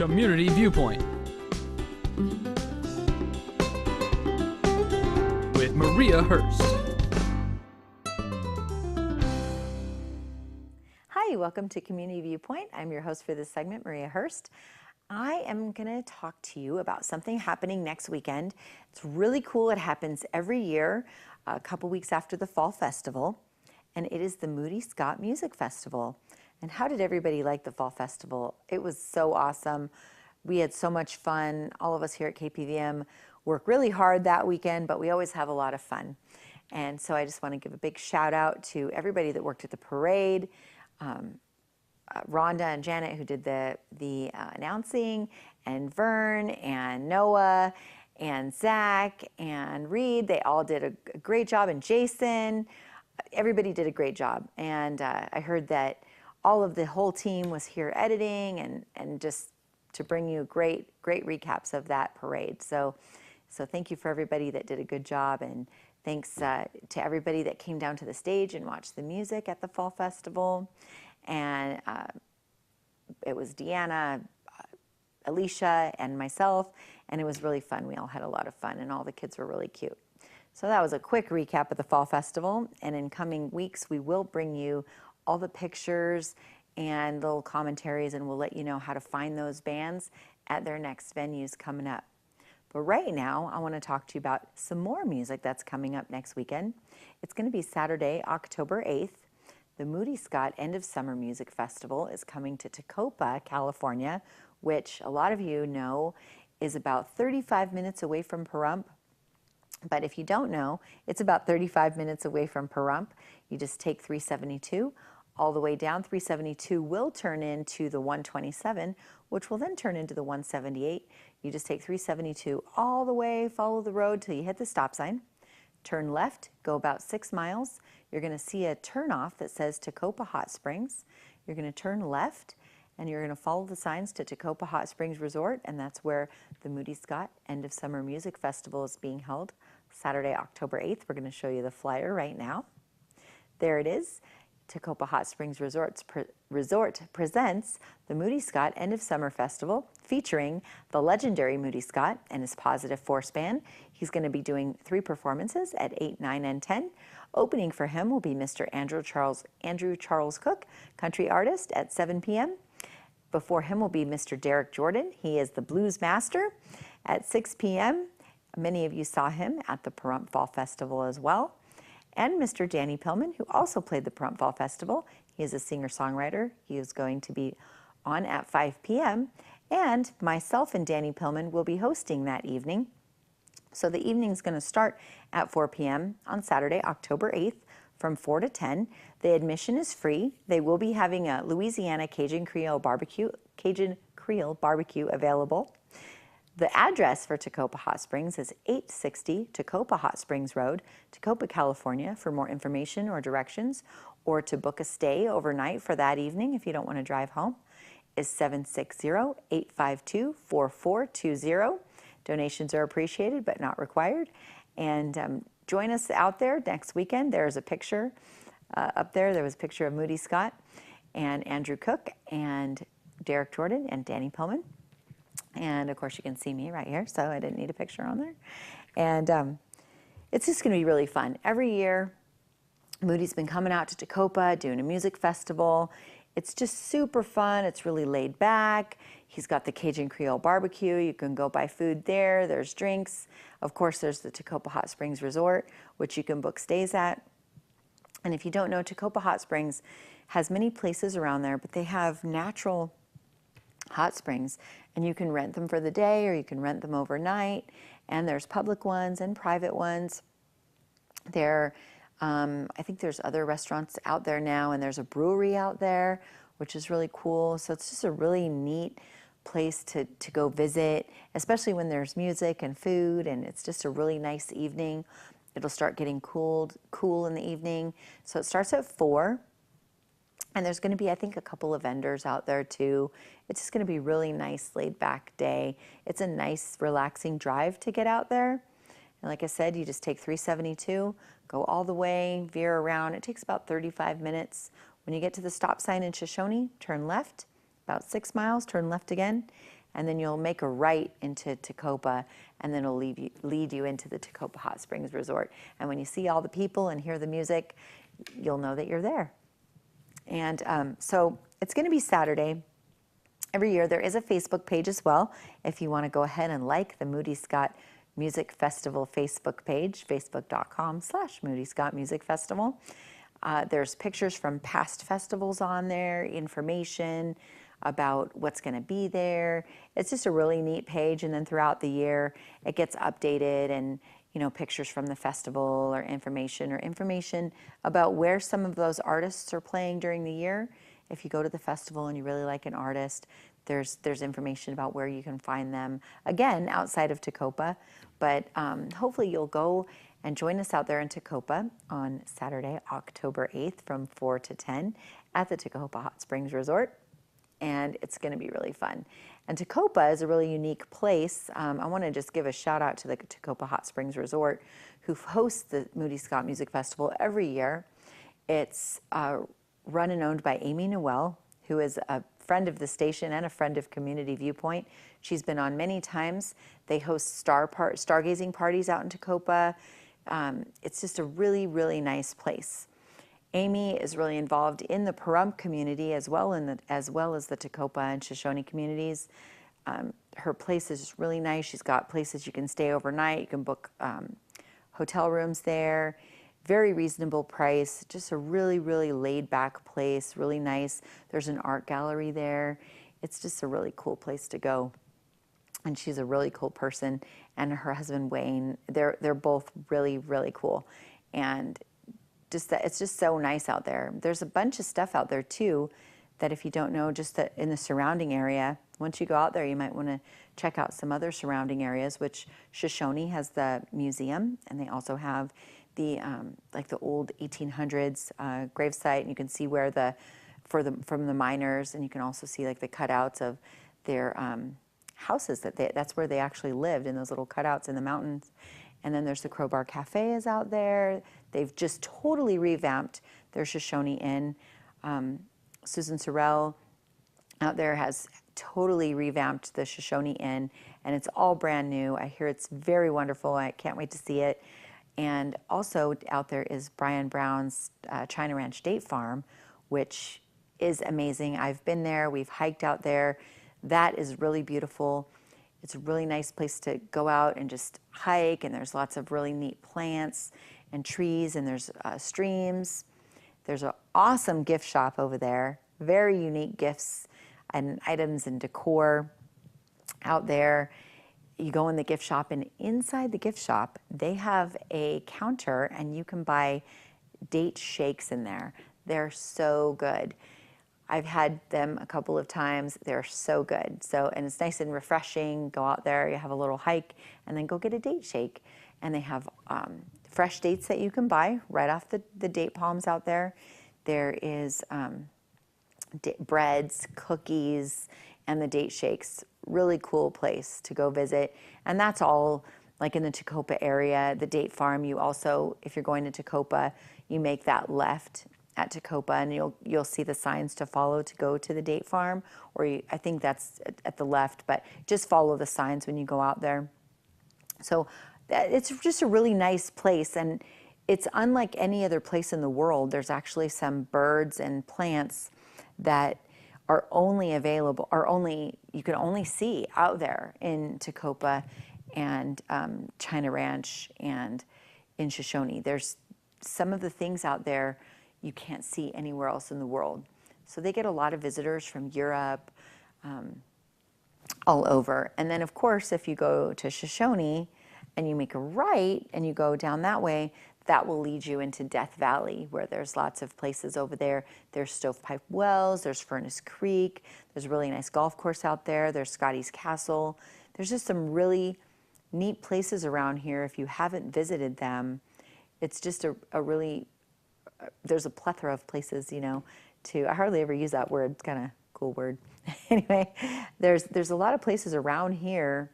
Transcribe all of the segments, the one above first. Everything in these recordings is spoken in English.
Community Viewpoint with Maria Hurst. Hi, welcome to Community Viewpoint. I'm your host for this segment, Maria Hurst. I am going to talk to you about something happening next weekend. It's really cool. It happens every year, a couple weeks after the Fall Festival, and it is the Moody Scott Music Festival. And how did everybody like the Fall Festival? It was so awesome. We had so much fun. All of us here at KPVM work really hard that weekend, but we always have a lot of fun. And so I just want to give a big shout out to everybody that worked at the parade, Rhonda and Janet, who did the announcing, and Vern and Noah and Zach and Reed. They all did a great job, and Jason. Everybody did a great job. And I heard that all of the whole team was here editing and just to bring you great recaps of that parade. So thank you for everybody that did a good job, and thanks to everybody that came down to the stage and watched the music at the Fall Festival. And it was Deanna, Alicia, and myself, and it was really fun. We all had a lot of fun, and all the kids were really cute. So that was a quick recap of the Fall Festival, and in coming weeks, we will bring you all the pictures and little commentaries, and we'll let you know how to find those bands at their next venues coming up. But right now, I want to talk to you about some more music that's coming up next weekend. It's going to be Saturday, October 8th. The Moody Scott End of Summer Music Festival is coming to Tacoma, California, which a lot of you know is about 35 minutes away from Pahrump. But if you don't know, it's about 35 minutes away from Pahrump. You just take 372 all the way down. 372 will turn into the 127, which will then turn into the 178. You just take 372 all the way, follow the road till you hit the stop sign. Turn left, go about 6 miles. You're going to see a turnoff that says Tacoma Hot Springs. You're going to turn left, and you're going to follow the signs to Tacoma Hot Springs Resort, and that's where the Moody Scott End of Summer Music Festival is being held Saturday, October 8th. We're going to show you the flyer right now. There it is. Tacoma Hot Springs Resort presents the Moody Scott End of Summer Festival, featuring the legendary Moody Scott and his Positive Force Band. He's going to be doing 3 performances at 8, 9, and 10. Opening for him will be Mr. Andrew Charles Cook, country artist, at 7 p.m. Before him will be Mr. Derek Jordan. He is the blues master at 6 p.m. Many of you saw him at the Pahrump Fall Festival as well. And Mr. Danny Pillman, who also played the Pahrump Fall Festival. He is a singer-songwriter. He is going to be on at 5 p.m. And myself and Danny Pillman will be hosting that evening. So the evening is going to start at 4 p.m. on Saturday, October 8th, from 4 to 10. The admission is free. They will be having a Louisiana Cajun Creole barbecue available. The address for Tacoma Hot Springs is 860 Tacoma Hot Springs Road, Tacoma, California. For more information or directions, or to book a stay overnight for that evening if you don't want to drive home, is 760-852-4420. Donations are appreciated but not required. And join us out there next weekend. There's a picture up there. There was a picture of Moody Scott and Andrew Cook and Derek Jordan and Danny Pillman. And of course you can see me right here, so I didn't need a picture on there. And it's just going to be really fun. Every year, Moody's been coming out to Tacoma, doing a music festival. It's just super fun. It's really laid back. He's got the Cajun Creole barbecue. You can go buy food there. There's drinks. Of course, there's the Tacoma Hot Springs Resort, which you can book stays at. And if you don't know, Tacoma Hot Springs has many places around there, but they have natural hot springs, and you can rent them for the day or you can rent them overnight. And there's public ones and private ones. I think there's other restaurants out there now, and there's a brewery out there, which is really cool. So it's just a really neat place to go visit, especially when there's music and food, and it's just a really nice evening. It'll start getting cool in the evening. So it starts at 4. And there's going to be, I think, a couple of vendors out there too. It's just going to be a really nice laid back day. It's a nice relaxing drive to get out there. And like I said, you just take 372, go all the way, veer around. It takes about 35 minutes. When you get to the stop sign in Shoshone, turn left, about 6 miles, turn left again, and then you'll make a right into Tecopa, and then it'll lead you into the Tecopa Hot Springs Resort. And when you see all the people and hear the music, you'll know that you're there. And so it's going to be Saturday. Every year there is a Facebook page as well. If you want to go ahead and like the Moody Scott Music Festival Facebook page, facebook.com/Moody Scott Music Festival. There's pictures from past festivals on there, information about what's going to be there. It's just a really neat page. And then throughout the year, it gets updated, and pictures from the festival or information about where some of those artists are playing during the year. If you go to the festival and you really like an artist, there's information about where you can find them, again, outside of Tecopa. But hopefully you'll go and join us out there in Tecopa on Saturday, October 8th from 4 to 10 at the Tecopa Hot Springs Resort. And it's going to be really fun. And Tecopa is a really unique place. I want to just give a shout out to the Tecopa Hot Springs Resort, who hosts the Moody Scott Music Festival every year. It's run and owned by Amy Noel, who is a friend of the station and a friend of Community Viewpoint. She's been on many times. They host stargazing parties out in Tecopa. It's just a really, really nice place. Amy is really involved in the Pahrump community as well as the Tecopa and Shoshone communities. Her place is really nice. She's got places you can stay overnight. You can book hotel rooms there. Very reasonable price. Just a really, really laid back place. Really nice. There's an art gallery there. It's just a really cool place to go. And she's a really cool person. And her husband Wayne, they're both really, really cool. And it's just so nice out there. There's a bunch of stuff out there too that if you don't know, just that in the surrounding area, once you go out there, you might want to check out some other surrounding areas, which Shoshone has the museum, and they also have the like the old 1800s gravesite, and you can see where from the miners, and you can also see like the cutouts of their houses that's where they actually lived, in those little cutouts in the mountains. And then there's the Crowbar Cafe is out there. They've just totally revamped their Shoshone Inn. Susan Sorrell out there has totally revamped the Shoshone Inn, and it's all brand new. I hear it's very wonderful. I can't wait to see it. And also out there is Brian Brown's China Ranch Date Farm, which is amazing. I've been there. We've hiked out there. That is really beautiful. It's a really nice place to go out and just hike, and there's lots of really neat plants and trees, and there's streams. There's an awesome gift shop over there, very unique gifts and items and decor out there. You go in the gift shop, and inside the gift shop, they have a counter, and you can buy date shakes in there. They're so good. I've had them a couple of times. They're so good. And it's nice and refreshing. Go out there, you have a little hike, and then go get a date shake. And they have fresh dates that you can buy right off the date palms out there. There is breads, cookies, and the date shakes. Really cool place to go visit. And that's all like in the Tecopa area. The date farm, you also, if you're going to Tecopa, you make that left at Tecopa, and you'll see the signs to follow to go to the date farm, or I think that's at the left, but just follow the signs when you go out there. So it's just a really nice place, and it's unlike any other place in the world. There's actually some birds and plants that are only available, you can only see out there in Tecopa and China Ranch and in Shoshone. There's some of the things out there you can't see anywhere else in the world. So they get a lot of visitors from Europe, all over. And then of course, if you go to Shoshone and you make a right and you go down that way, that will lead you into Death Valley, where there's lots of places over there. There's Stovepipe Wells, there's Furnace Creek, there's a really nice golf course out there, there's Scotty's Castle. There's just some really neat places around here. If you haven't visited them, it's just a really, there's a plethora of places, I hardly ever use that word. It's kind of a cool word. Anyway, there's a lot of places around here,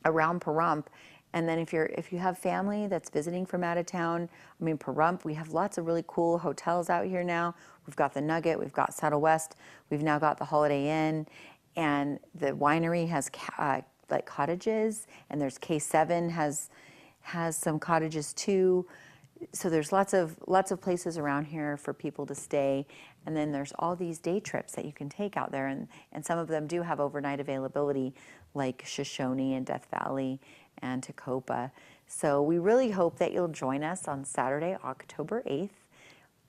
around Pahrump. And then if you have family that's visiting from out of town, Pahrump, we have lots of really cool hotels out here now. We've got the Nugget, we've got Saddle West, we've now got the Holiday Inn, And the winery has like cottages, and there's K7 has some cottages too. So there's lots of places around here for people to stay. And then there's all these day trips that you can take out there, and some of them do have overnight availability, like Shoshone and Death Valley and Tecopa. So we really hope that you'll join us on Saturday, October 8th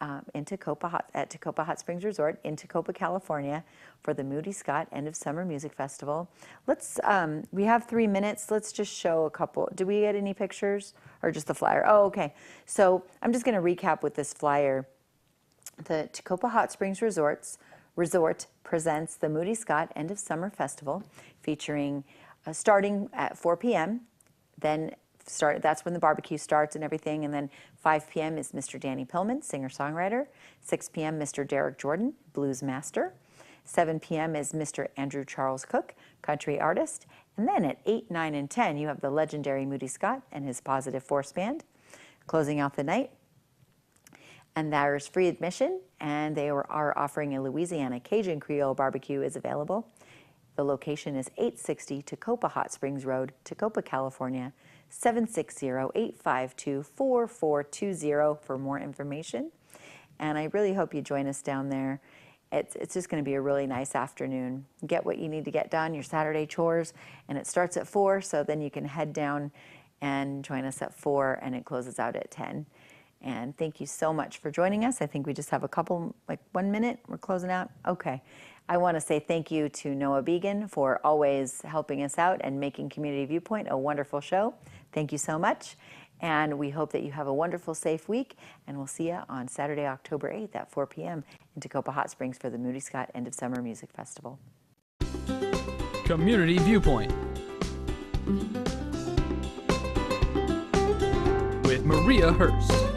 at Tecopa Hot Springs Resort in Tecopa, California, for the Moody Scott End of Summer Music Festival. Let's, we have 3 minutes. Let's just show a couple. Do we get any pictures or just the flyer? Oh, okay. So I'm just going to recap with this flyer. The Tecopa Hot Springs Resort presents the Moody Scott End of Summer Festival, featuring starting at 4 p.m. Then that's when the barbecue starts and everything, and then 5 p.m. is Mr. Danny Pillman, singer-songwriter. 6 p.m. Mr. Derek Jordan, blues master. 7 p.m. is Mr. Andrew Charles Cook, country artist. And then at 8, 9, and 10, you have the legendary Moody Scott and his Positive Force Band closing out the night. And there's free admission, and they are offering a Louisiana Cajun Creole barbecue is available. The location is 860 Tecopa Hot Springs Road, Tecopa, California, 760-852-4420 for more information. And I really hope you join us down there. It's just going to be a really nice afternoon. Get what you need to get done, your Saturday chores, and it starts at 4, so then you can head down and join us at 4, and it closes out at 10. And thank you so much for joining us. I think we just have a couple, like 1 minute, we're closing out. Okay. I want to say thank you to Noah Began for always helping us out and making Community Viewpoint a wonderful show. Thank you so much. And we hope that you have a wonderful, safe week. And we'll see you on Saturday, October 8th at 4 p.m. in Tecopa Hot Springs for the Moody Scott End of Summer Music Festival. Community Viewpoint with Maria Hurst.